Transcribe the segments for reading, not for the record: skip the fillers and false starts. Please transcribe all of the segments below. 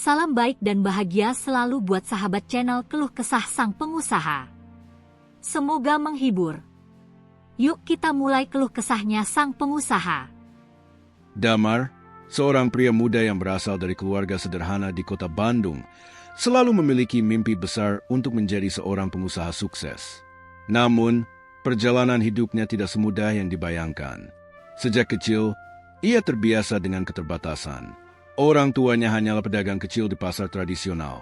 Salam baik dan bahagia selalu buat sahabat channel Keluh Kesah Sang Pengusaha. Semoga menghibur. Yuk kita mulai keluh kesahnya sang pengusaha. Damar, seorang pria muda yang berasal dari keluarga sederhana di kota Bandung, selalu memiliki mimpi besar untuk menjadi seorang pengusaha sukses. Namun, perjalanan hidupnya tidak semudah yang dibayangkan. Sejak kecil, ia terbiasa dengan keterbatasan. Orang tuanya hanyalah pedagang kecil di pasar tradisional,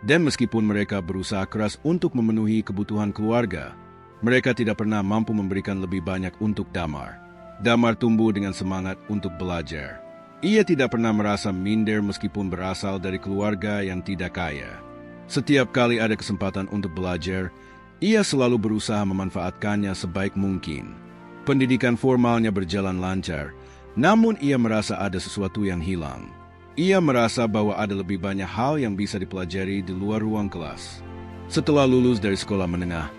dan meskipun mereka berusaha keras untuk memenuhi kebutuhan keluarga, mereka tidak pernah mampu memberikan lebih banyak untuk Damar. Damar tumbuh dengan semangat untuk belajar. Ia tidak pernah merasa minder meskipun berasal dari keluarga yang tidak kaya. Setiap kali ada kesempatan untuk belajar, ia selalu berusaha memanfaatkannya sebaik mungkin. Pendidikan formalnya berjalan lancar, namun ia merasa ada sesuatu yang hilang. Ia merasa bahwa ada lebih banyak hal yang bisa dipelajari di luar ruang kelas. Setelah lulus dari sekolah menengah,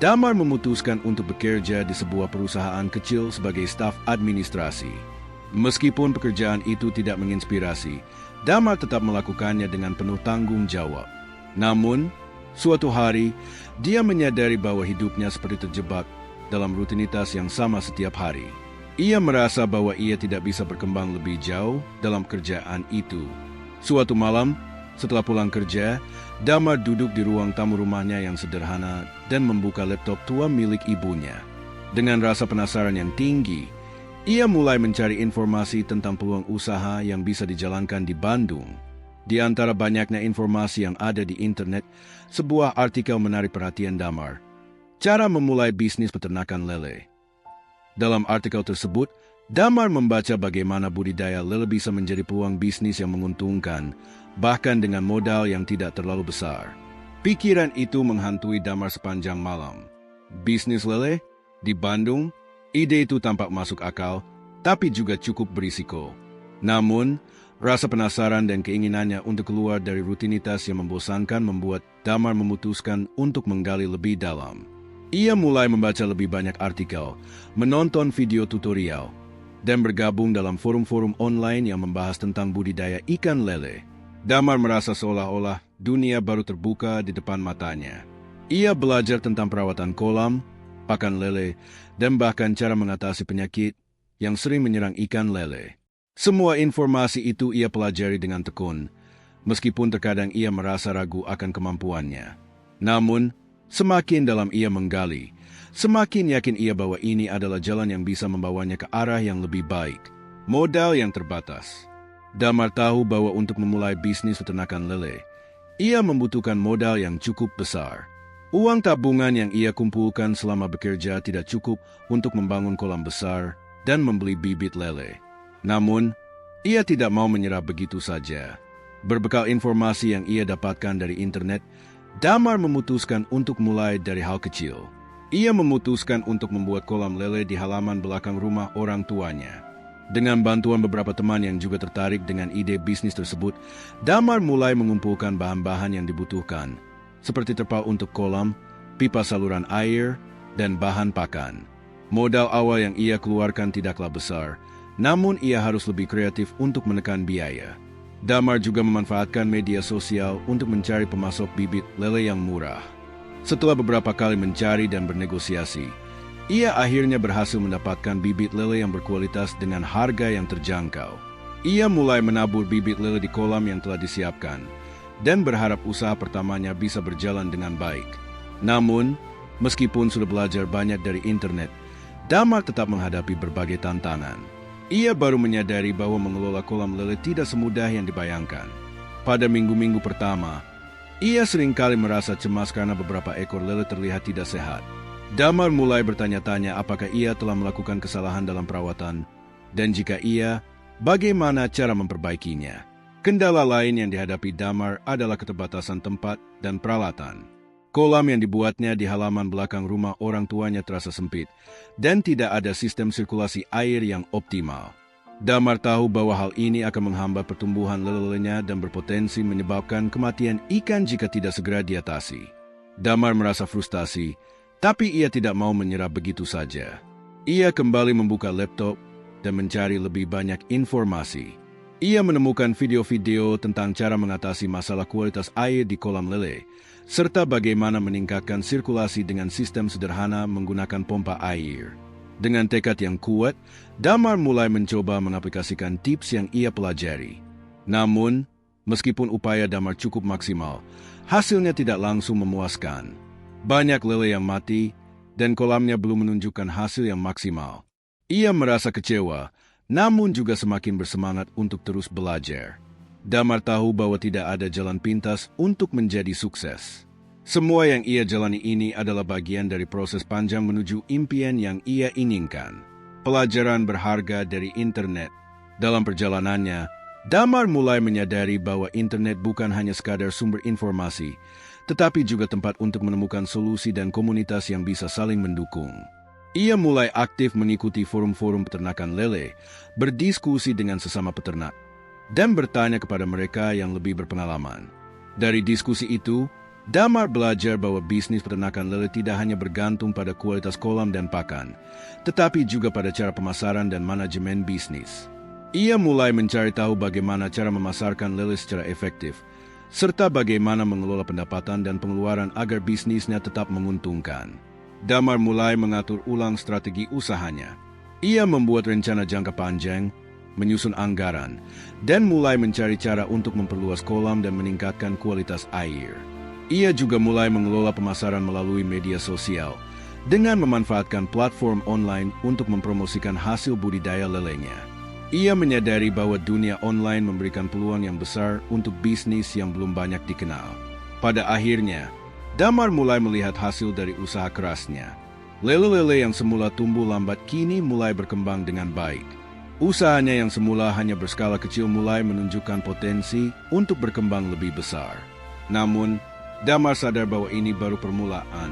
Damar memutuskan untuk bekerja di sebuah perusahaan kecil sebagai staf administrasi. Meskipun pekerjaan itu tidak menginspirasi, Damar tetap melakukannya dengan penuh tanggung jawab. Namun, suatu hari, dia menyadari bahwa hidupnya seperti terjebak dalam rutinitas yang sama setiap hari. Ia merasa bahwa ia tidak bisa berkembang lebih jauh dalam kerjaan itu. Suatu malam, setelah pulang kerja, Damar duduk di ruang tamu rumahnya yang sederhana dan membuka laptop tua milik ibunya. Dengan rasa penasaran yang tinggi, ia mulai mencari informasi tentang peluang usaha yang bisa dijalankan di Bandung. Di antara banyaknya informasi yang ada di internet, sebuah artikel menarik perhatian Damar. Cara memulai bisnis peternakan lele. Dalam artikel tersebut, Damar membaca bagaimana budidaya lele bisa menjadi peluang bisnis yang menguntungkan, bahkan dengan modal yang tidak terlalu besar. Pikiran itu menghantui Damar sepanjang malam. Bisnis lele? Di Bandung? Ide itu tampak masuk akal, tapi juga cukup berisiko. Namun, rasa penasaran dan keinginannya untuk keluar dari rutinitas yang membosankan membuat Damar memutuskan untuk menggali lebih dalam. Ia mulai membaca lebih banyak artikel, menonton video tutorial, dan bergabung dalam forum-forum online yang membahas tentang budidaya ikan lele. Damar merasa seolah-olah dunia baru terbuka di depan matanya. Ia belajar tentang perawatan kolam, pakan lele, dan bahkan cara mengatasi penyakit yang sering menyerang ikan lele. Semua informasi itu ia pelajari dengan tekun, meskipun terkadang ia merasa ragu akan kemampuannya. Namun, semakin dalam ia menggali, semakin yakin ia bahwa ini adalah jalan yang bisa membawanya ke arah yang lebih baik. Modal yang terbatas. Damar tahu bahwa untuk memulai bisnis peternakan lele, ia membutuhkan modal yang cukup besar. Uang tabungan yang ia kumpulkan selama bekerja tidak cukup untuk membangun kolam besar dan membeli bibit lele. Namun, ia tidak mau menyerah begitu saja. Berbekal informasi yang ia dapatkan dari internet, Damar memutuskan untuk mulai dari hal kecil. Ia memutuskan untuk membuat kolam lele di halaman belakang rumah orang tuanya. Dengan bantuan beberapa teman yang juga tertarik dengan ide bisnis tersebut, Damar mulai mengumpulkan bahan-bahan yang dibutuhkan, seperti terpal untuk kolam, pipa saluran air, dan bahan pakan. Modal awal yang ia keluarkan tidaklah besar, namun ia harus lebih kreatif untuk menekan biaya. Damar juga memanfaatkan media sosial untuk mencari pemasok bibit lele yang murah. Setelah beberapa kali mencari dan bernegosiasi, ia akhirnya berhasil mendapatkan bibit lele yang berkualitas dengan harga yang terjangkau. Ia mulai menabur bibit lele di kolam yang telah disiapkan, dan berharap usaha pertamanya bisa berjalan dengan baik. Namun, meskipun sudah belajar banyak dari internet, Damar tetap menghadapi berbagai tantangan. Ia baru menyadari bahwa mengelola kolam lele tidak semudah yang dibayangkan. Pada minggu-minggu pertama, ia seringkali merasa cemas karena beberapa ekor lele terlihat tidak sehat. Damar mulai bertanya-tanya apakah ia telah melakukan kesalahan dalam perawatan, dan jika iya, bagaimana cara memperbaikinya. Kendala lain yang dihadapi Damar adalah keterbatasan tempat dan peralatan. Kolam yang dibuatnya di halaman belakang rumah orang tuanya terasa sempit, dan tidak ada sistem sirkulasi air yang optimal. Damar tahu bahwa hal ini akan menghambat pertumbuhan lele-lelenya dan berpotensi menyebabkan kematian ikan jika tidak segera diatasi. Damar merasa frustasi, tapi ia tidak mau menyerah begitu saja. Ia kembali membuka laptop dan mencari lebih banyak informasi. Ia menemukan video-video tentang cara mengatasi masalah kualitas air di kolam lele, serta bagaimana meningkatkan sirkulasi dengan sistem sederhana menggunakan pompa air. Dengan tekad yang kuat, Damar mulai mencoba mengaplikasikan tips yang ia pelajari. Namun, meskipun upaya Damar cukup maksimal, hasilnya tidak langsung memuaskan. Banyak lele yang mati, dan kolamnya belum menunjukkan hasil yang maksimal. Ia merasa kecewa, namun juga semakin bersemangat untuk terus belajar. Damar tahu bahwa tidak ada jalan pintas untuk menjadi sukses. Semua yang ia jalani ini adalah bagian dari proses panjang menuju impian yang ia inginkan. Pelajaran berharga dari internet. Dalam perjalanannya, Damar mulai menyadari bahwa internet bukan hanya sekadar sumber informasi, tetapi juga tempat untuk menemukan solusi dan komunitas yang bisa saling mendukung. Ia mulai aktif mengikuti forum-forum peternakan lele, berdiskusi dengan sesama peternak, dan bertanya kepada mereka yang lebih berpengalaman. Dari diskusi itu, Damar belajar bahwa bisnis peternakan lele tidak hanya bergantung pada kualitas kolam dan pakan, tetapi juga pada cara pemasaran dan manajemen bisnis. Ia mulai mencari tahu bagaimana cara memasarkan lele secara efektif, serta bagaimana mengelola pendapatan dan pengeluaran agar bisnisnya tetap menguntungkan. Damar mulai mengatur ulang strategi usahanya. Ia membuat rencana jangka panjang, menyusun anggaran, dan mulai mencari cara untuk memperluas kolam dan meningkatkan kualitas air. Ia juga mulai mengelola pemasaran melalui media sosial dengan memanfaatkan platform online untuk mempromosikan hasil budidaya lelenya. Ia menyadari bahwa dunia online memberikan peluang yang besar untuk bisnis yang belum banyak dikenal. Pada akhirnya, Damar mulai melihat hasil dari usaha kerasnya. Lele-lele yang semula tumbuh lambat kini mulai berkembang dengan baik. Usahanya yang semula hanya berskala kecil mulai menunjukkan potensi untuk berkembang lebih besar. Namun, Damar sadar bahwa ini baru permulaan.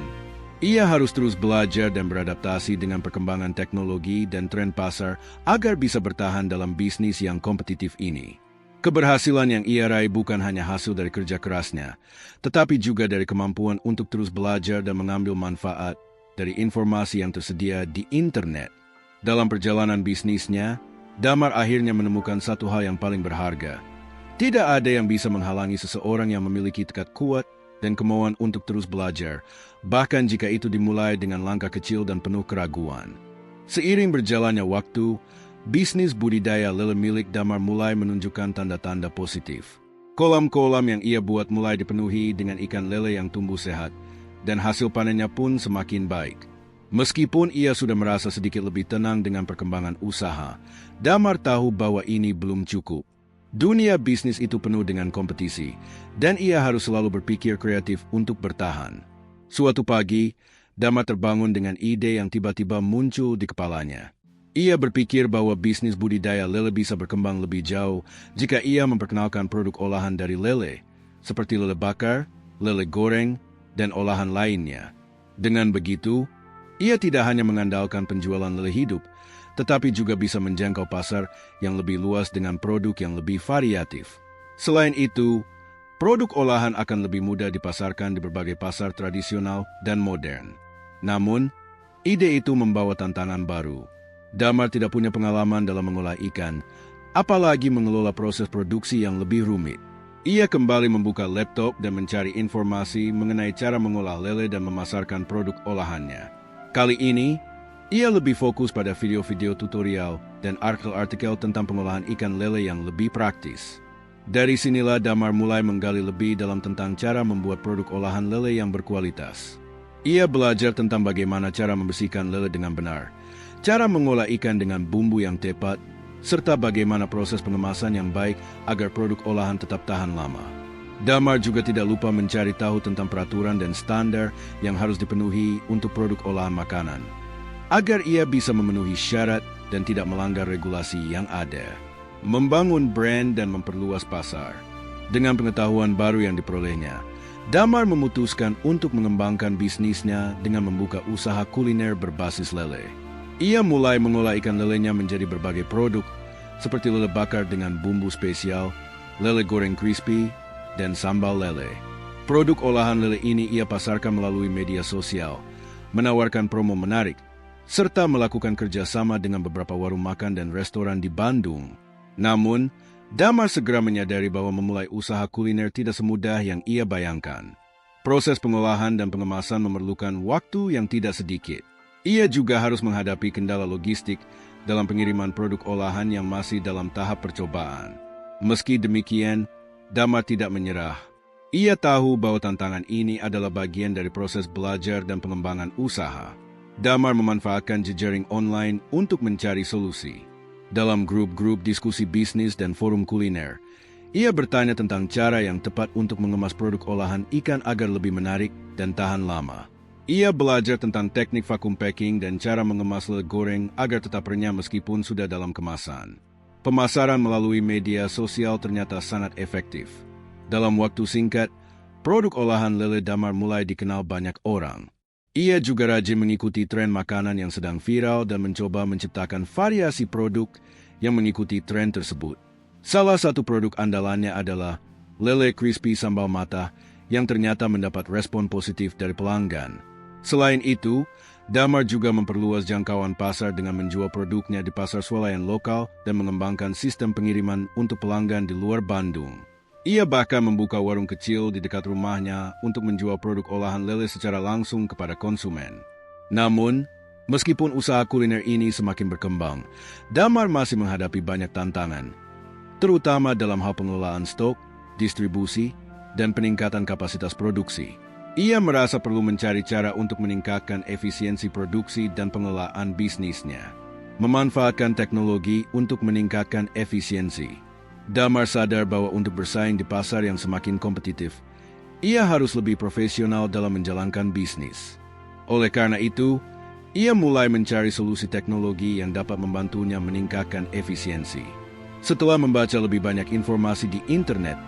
Ia harus terus belajar dan beradaptasi dengan perkembangan teknologi dan tren pasar agar bisa bertahan dalam bisnis yang kompetitif ini. Keberhasilan yang ia raih bukan hanya hasil dari kerja kerasnya, tetapi juga dari kemampuan untuk terus belajar dan mengambil manfaat dari informasi yang tersedia di internet. Dalam perjalanan bisnisnya, Damar akhirnya menemukan satu hal yang paling berharga. Tidak ada yang bisa menghalangi seseorang yang memiliki tekad kuat dan kemauan untuk terus belajar, bahkan jika itu dimulai dengan langkah kecil dan penuh keraguan. Seiring berjalannya waktu, bisnis budidaya lele milik Damar mulai menunjukkan tanda-tanda positif. Kolam-kolam yang ia buat mulai dipenuhi dengan ikan lele yang tumbuh sehat, dan hasil panennya pun semakin baik. Meskipun ia sudah merasa sedikit lebih tenang dengan perkembangan usaha, Damar tahu bahwa ini belum cukup. Dunia bisnis itu penuh dengan kompetisi, dan ia harus selalu berpikir kreatif untuk bertahan. Suatu pagi, Damar terbangun dengan ide yang tiba-tiba muncul di kepalanya. Ia berpikir bahwa bisnis budidaya lele bisa berkembang lebih jauh jika ia memperkenalkan produk olahan dari lele, seperti lele bakar, lele goreng, dan olahan lainnya. Dengan begitu, ia tidak hanya mengandalkan penjualan lele hidup, tetapi juga bisa menjangkau pasar yang lebih luas dengan produk yang lebih variatif. Selain itu, produk olahan akan lebih mudah dipasarkan di berbagai pasar tradisional dan modern. Namun, ide itu membawa tantangan baru. Damar tidak punya pengalaman dalam mengolah ikan, apalagi mengelola proses produksi yang lebih rumit. Ia kembali membuka laptop dan mencari informasi mengenai cara mengolah lele dan memasarkan produk olahannya. Kali ini, ia lebih fokus pada video-video tutorial dan artikel-artikel tentang pengolahan ikan lele yang lebih praktis. Dari sinilah Damar mulai menggali lebih dalam tentang cara membuat produk olahan lele yang berkualitas. Ia belajar tentang bagaimana cara membersihkan lele dengan benar, cara mengolah ikan dengan bumbu yang tepat, serta bagaimana proses pengemasan yang baik agar produk olahan tetap tahan lama. Damar juga tidak lupa mencari tahu tentang peraturan dan standar yang harus dipenuhi untuk produk olahan makanan, agar ia bisa memenuhi syarat dan tidak melanggar regulasi yang ada. Membangun brand dan memperluas pasar. Dengan pengetahuan baru yang diperolehnya, Damar memutuskan untuk mengembangkan bisnisnya dengan membuka usaha kuliner berbasis lele. Ia mulai mengolah ikan lelenya menjadi berbagai produk, seperti lele bakar dengan bumbu spesial, lele goreng crispy, dan sambal lele. Produk olahan lele ini ia pasarkan melalui media sosial, menawarkan promo menarik, serta melakukan kerjasama dengan beberapa warung makan dan restoran di Bandung. Namun, Damar segera menyadari bahwa memulai usaha kuliner tidak semudah yang ia bayangkan. Proses pengolahan dan pengemasan memerlukan waktu yang tidak sedikit. Ia juga harus menghadapi kendala logistik dalam pengiriman produk olahan yang masih dalam tahap percobaan. Meski demikian, Damar tidak menyerah. Ia tahu bahwa tantangan ini adalah bagian dari proses belajar dan pengembangan usaha. Damar memanfaatkan jejaring online untuk mencari solusi. Dalam grup-grup diskusi bisnis dan forum kuliner, ia bertanya tentang cara yang tepat untuk mengemas produk olahan ikan agar lebih menarik dan tahan lama. Ia belajar tentang teknik vacuum packing dan cara mengemas lele goreng agar tetap renyah meskipun sudah dalam kemasan. Pemasaran melalui media sosial ternyata sangat efektif. Dalam waktu singkat, produk olahan lele Damar mulai dikenal banyak orang. Ia juga rajin mengikuti tren makanan yang sedang viral dan mencoba menciptakan variasi produk yang mengikuti tren tersebut. Salah satu produk andalannya adalah lele crispy sambal mata yang ternyata mendapat respon positif dari pelanggan. Selain itu, Damar juga memperluas jangkauan pasar dengan menjual produknya di pasar swalayan lokal dan mengembangkan sistem pengiriman untuk pelanggan di luar Bandung. Ia bahkan membuka warung kecil di dekat rumahnya untuk menjual produk olahan lele secara langsung kepada konsumen. Namun, meskipun usaha kuliner ini semakin berkembang, Damar masih menghadapi banyak tantangan, terutama dalam hal pengelolaan stok, distribusi, dan peningkatan kapasitas produksi. Ia merasa perlu mencari cara untuk meningkatkan efisiensi produksi dan pengelolaan bisnisnya, memanfaatkan teknologi untuk meningkatkan efisiensi. Damar sadar bahwa untuk bersaing di pasar yang semakin kompetitif, ia harus lebih profesional dalam menjalankan bisnis. Oleh karena itu, ia mulai mencari solusi teknologi yang dapat membantunya meningkatkan efisiensi. Setelah membaca lebih banyak informasi di internet,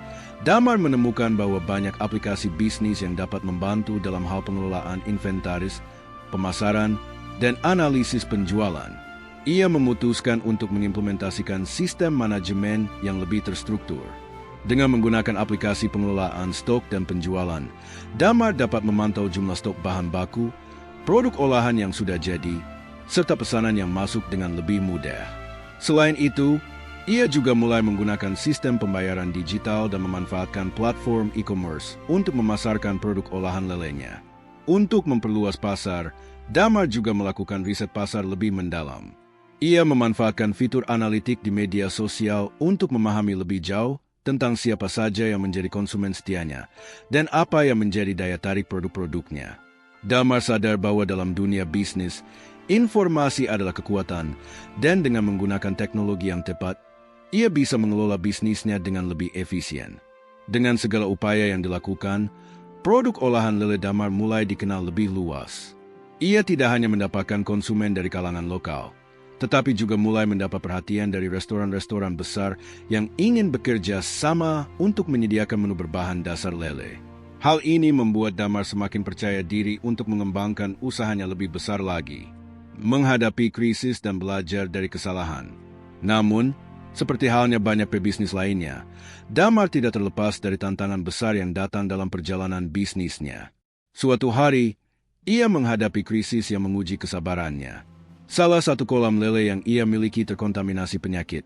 Damar menemukan bahwa banyak aplikasi bisnis yang dapat membantu dalam hal pengelolaan inventaris, pemasaran, dan analisis penjualan. Ia memutuskan untuk mengimplementasikan sistem manajemen yang lebih terstruktur. Dengan menggunakan aplikasi pengelolaan stok dan penjualan, Damar dapat memantau jumlah stok bahan baku, produk olahan yang sudah jadi, serta pesanan yang masuk dengan lebih mudah. Selain itu, ia juga mulai menggunakan sistem pembayaran digital dan memanfaatkan platform e-commerce untuk memasarkan produk olahan lelenya. Untuk memperluas pasar, Damar juga melakukan riset pasar lebih mendalam. Ia memanfaatkan fitur analitik di media sosial untuk memahami lebih jauh tentang siapa saja yang menjadi konsumen setianya dan apa yang menjadi daya tarik produk-produknya. Damar sadar bahwa dalam dunia bisnis, informasi adalah kekuatan, dan dengan menggunakan teknologi yang tepat, ia bisa mengelola bisnisnya dengan lebih efisien. Dengan segala upaya yang dilakukan, produk olahan lele Damar mulai dikenal lebih luas. Ia tidak hanya mendapatkan konsumen dari kalangan lokal, tetapi juga mulai mendapat perhatian dari restoran-restoran besar yang ingin bekerja sama untuk menyediakan menu berbahan dasar lele. Hal ini membuat Damar semakin percaya diri untuk mengembangkan usahanya lebih besar lagi, menghadapi krisis dan belajar dari kesalahan. Namun, seperti halnya banyak pebisnis lainnya, Damar tidak terlepas dari tantangan besar yang datang dalam perjalanan bisnisnya. Suatu hari, ia menghadapi krisis yang menguji kesabarannya. Salah satu kolam lele yang ia miliki terkontaminasi penyakit,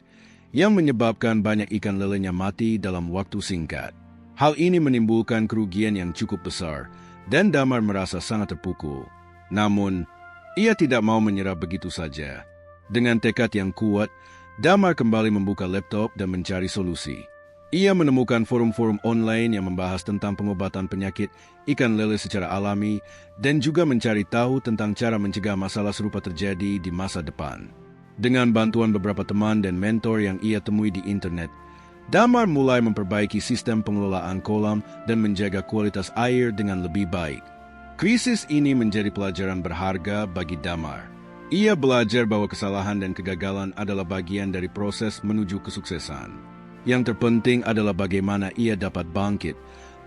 yang menyebabkan banyak ikan lelenya mati dalam waktu singkat. Hal ini menimbulkan kerugian yang cukup besar, dan Damar merasa sangat terpukul. Namun, ia tidak mau menyerah begitu saja. Dengan tekad yang kuat, Damar kembali membuka laptop dan mencari solusi. Ia menemukan forum-forum online yang membahas tentang pengobatan penyakit ikan lele secara alami dan juga mencari tahu tentang cara mencegah masalah serupa terjadi di masa depan. Dengan bantuan beberapa teman dan mentor yang ia temui di internet, Damar mulai memperbaiki sistem pengelolaan kolam dan menjaga kualitas air dengan lebih baik. Krisis ini menjadi pelajaran berharga bagi Damar. Ia belajar bahwa kesalahan dan kegagalan adalah bagian dari proses menuju kesuksesan. Yang terpenting adalah bagaimana ia dapat bangkit,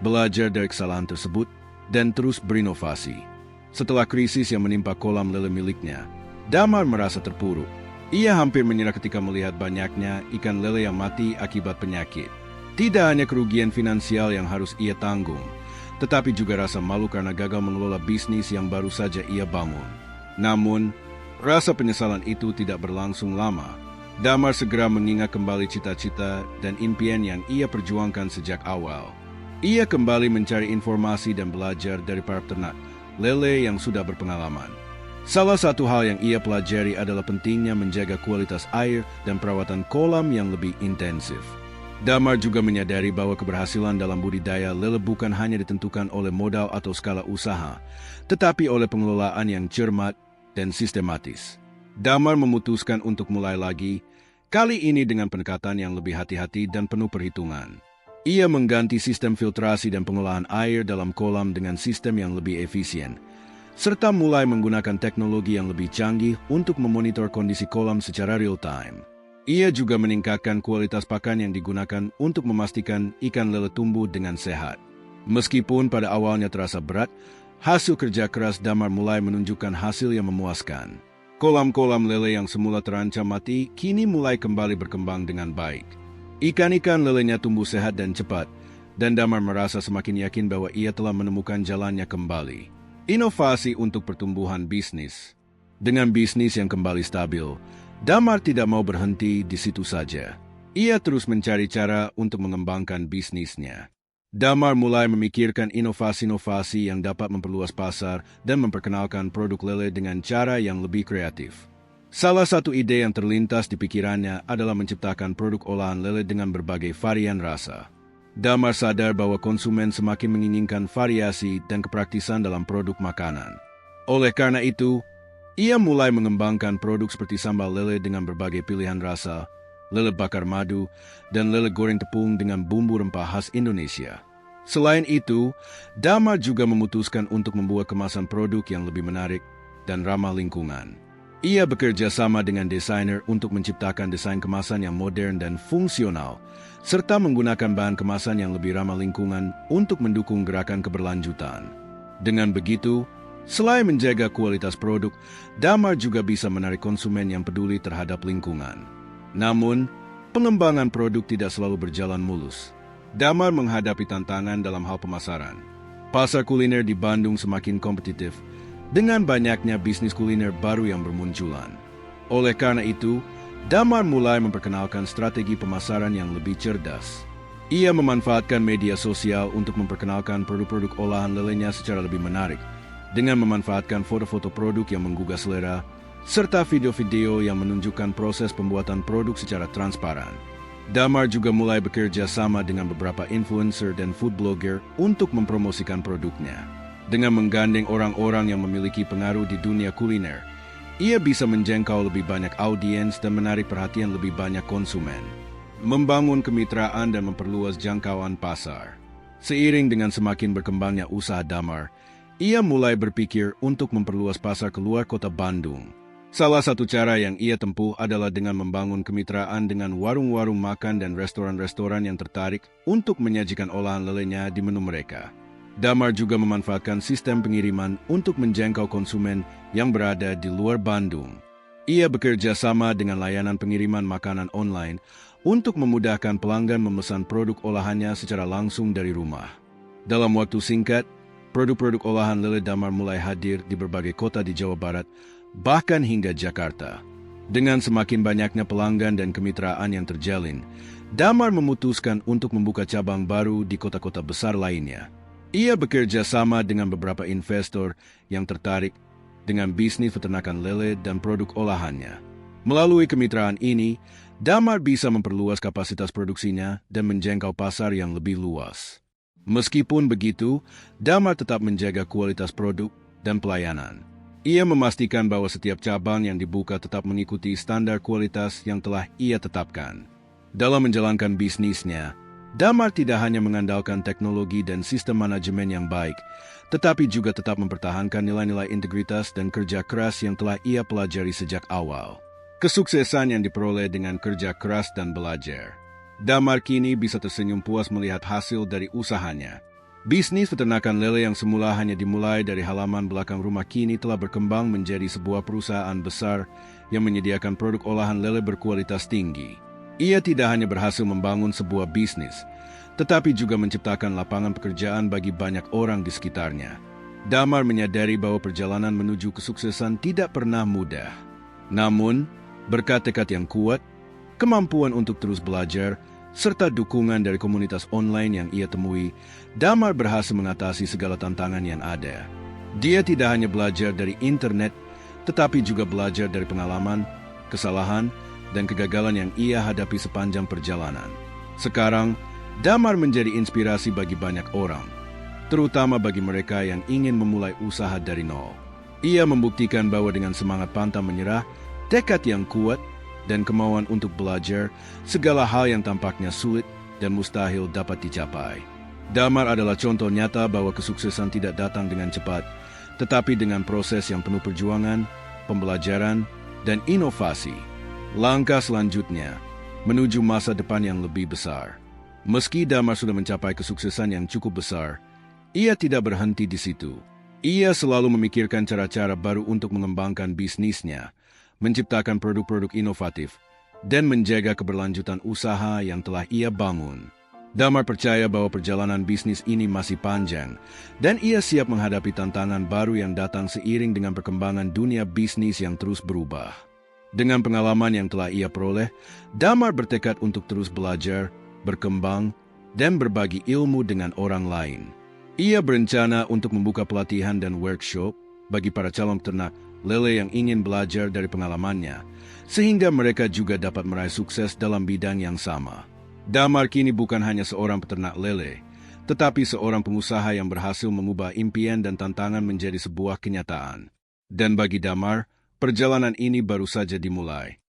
belajar dari kesalahan tersebut, dan terus berinovasi. Setelah krisis yang menimpa kolam lele miliknya, Damar merasa terpuruk. Ia hampir menyerah ketika melihat banyaknya ikan lele yang mati akibat penyakit. Tidak hanya kerugian finansial yang harus ia tanggung, tetapi juga rasa malu karena gagal mengelola bisnis yang baru saja ia bangun. Namun, rasa penyesalan itu tidak berlangsung lama. Damar segera mengingat kembali cita-cita dan impian yang ia perjuangkan sejak awal. Ia kembali mencari informasi dan belajar dari para peternak lele yang sudah berpengalaman. Salah satu hal yang ia pelajari adalah pentingnya menjaga kualitas air dan perawatan kolam yang lebih intensif. Damar juga menyadari bahwa keberhasilan dalam budidaya lele bukan hanya ditentukan oleh modal atau skala usaha, tetapi oleh pengelolaan yang cermat dan sistematis. Damar memutuskan untuk mulai lagi, kali ini dengan pendekatan yang lebih hati-hati dan penuh perhitungan. Ia mengganti sistem filtrasi dan pengolahan air dalam kolam dengan sistem yang lebih efisien, serta mulai menggunakan teknologi yang lebih canggih untuk memonitor kondisi kolam secara real-time. Ia juga meningkatkan kualitas pakan yang digunakan untuk memastikan ikan lele tumbuh dengan sehat. Meskipun pada awalnya terasa berat, hasil kerja keras Damar mulai menunjukkan hasil yang memuaskan. Kolam-kolam lele yang semula terancam mati, kini mulai kembali berkembang dengan baik. Ikan-ikan lelenya tumbuh sehat dan cepat, dan Damar merasa semakin yakin bahwa ia telah menemukan jalannya kembali. Inovasi untuk pertumbuhan bisnis. Dengan bisnis yang kembali stabil, Damar tidak mau berhenti di situ saja. Ia terus mencari cara untuk mengembangkan bisnisnya. Damar mulai memikirkan inovasi-inovasi yang dapat memperluas pasar dan memperkenalkan produk lele dengan cara yang lebih kreatif. Salah satu ide yang terlintas di pikirannya adalah menciptakan produk olahan lele dengan berbagai varian rasa. Damar sadar bahwa konsumen semakin menginginkan variasi dan kepraktisan dalam produk makanan. Oleh karena itu, ia mulai mengembangkan produk seperti sambal lele dengan berbagai pilihan rasa, lele bakar madu, dan lele goreng tepung dengan bumbu rempah khas Indonesia. Selain itu, Damar juga memutuskan untuk membuat kemasan produk yang lebih menarik dan ramah lingkungan. Ia bekerja sama dengan desainer untuk menciptakan desain kemasan yang modern dan fungsional, serta menggunakan bahan kemasan yang lebih ramah lingkungan untuk mendukung gerakan keberlanjutan. Dengan begitu, selain menjaga kualitas produk, Damar juga bisa menarik konsumen yang peduli terhadap lingkungan. Namun, pengembangan produk tidak selalu berjalan mulus. Damar menghadapi tantangan dalam hal pemasaran. Pasar kuliner di Bandung semakin kompetitif, dengan banyaknya bisnis kuliner baru yang bermunculan. Oleh karena itu, Damar mulai memperkenalkan strategi pemasaran yang lebih cerdas. Ia memanfaatkan media sosial untuk memperkenalkan produk-produk olahan lelenya secara lebih menarik, dengan memanfaatkan foto-foto produk yang menggugah selera, serta video-video yang menunjukkan proses pembuatan produk secara transparan. Damar juga mulai bekerja sama dengan beberapa influencer dan food blogger untuk mempromosikan produknya. Dengan menggandeng orang-orang yang memiliki pengaruh di dunia kuliner, ia bisa menjangkau lebih banyak audiens dan menarik perhatian lebih banyak konsumen. Membangun kemitraan dan memperluas jangkauan pasar. Seiring dengan semakin berkembangnya usaha Damar, ia mulai berpikir untuk memperluas pasar keluar kota Bandung. Salah satu cara yang ia tempuh adalah dengan membangun kemitraan dengan warung-warung makan dan restoran-restoran yang tertarik untuk menyajikan olahan lelenya di menu mereka. Damar juga memanfaatkan sistem pengiriman untuk menjangkau konsumen yang berada di luar Bandung. Ia bekerja sama dengan layanan pengiriman makanan online untuk memudahkan pelanggan memesan produk olahannya secara langsung dari rumah. Dalam waktu singkat, produk-produk olahan lele Damar mulai hadir di berbagai kota di Jawa Barat, bahkan hingga Jakarta. Dengan semakin banyaknya pelanggan dan kemitraan yang terjalin, Damar memutuskan untuk membuka cabang baru di kota-kota besar lainnya. Ia bekerja sama dengan beberapa investor yang tertarik dengan bisnis peternakan lele dan produk olahannya. Melalui kemitraan ini, Damar bisa memperluas kapasitas produksinya dan menjangkau pasar yang lebih luas. Meskipun begitu, Damar tetap menjaga kualitas produk dan pelayanan. Ia memastikan bahwa setiap cabang yang dibuka tetap mengikuti standar kualitas yang telah ia tetapkan. Dalam menjalankan bisnisnya, Damar tidak hanya mengandalkan teknologi dan sistem manajemen yang baik, tetapi juga tetap mempertahankan nilai-nilai integritas dan kerja keras yang telah ia pelajari sejak awal. Kesuksesan yang diperoleh dengan kerja keras dan belajar. Damar kini bisa tersenyum puas melihat hasil dari usahanya. Bisnis peternakan lele yang semula hanya dimulai dari halaman belakang rumah kini telah berkembang menjadi sebuah perusahaan besar yang menyediakan produk olahan lele berkualitas tinggi. Ia tidak hanya berhasil membangun sebuah bisnis, tetapi juga menciptakan lapangan pekerjaan bagi banyak orang di sekitarnya. Damar menyadari bahwa perjalanan menuju kesuksesan tidak pernah mudah. Namun, berkat tekad yang kuat, kemampuan untuk terus belajar, serta dukungan dari komunitas online yang ia temui, Damar berhasil mengatasi segala tantangan yang ada. Dia tidak hanya belajar dari internet, tetapi juga belajar dari pengalaman, kesalahan, dan kegagalan yang ia hadapi sepanjang perjalanan. Sekarang, Damar menjadi inspirasi bagi banyak orang, terutama bagi mereka yang ingin memulai usaha dari nol. Ia membuktikan bahwa dengan semangat pantang menyerah, tekad yang kuat, dan kemauan untuk belajar, segala hal yang tampaknya sulit dan mustahil dapat dicapai. Damar adalah contoh nyata bahwa kesuksesan tidak datang dengan cepat, tetapi dengan proses yang penuh perjuangan, pembelajaran, dan inovasi. Langkah selanjutnya, menuju masa depan yang lebih besar. Meski Damar sudah mencapai kesuksesan yang cukup besar, ia tidak berhenti di situ. Ia selalu memikirkan cara-cara baru untuk mengembangkan bisnisnya, menciptakan produk-produk inovatif, dan menjaga keberlanjutan usaha yang telah ia bangun. Damar percaya bahwa perjalanan bisnis ini masih panjang, dan ia siap menghadapi tantangan baru yang datang seiring dengan perkembangan dunia bisnis yang terus berubah. Dengan pengalaman yang telah ia peroleh, Damar bertekad untuk terus belajar, berkembang, dan berbagi ilmu dengan orang lain. Ia berencana untuk membuka pelatihan dan workshop bagi para calon peternak lele yang ingin belajar dari pengalamannya, sehingga mereka juga dapat meraih sukses dalam bidang yang sama. Damar kini bukan hanya seorang peternak lele, tetapi seorang pengusaha yang berhasil mengubah impian dan tantangan menjadi sebuah kenyataan. Dan bagi Damar, perjalanan ini baru saja dimulai.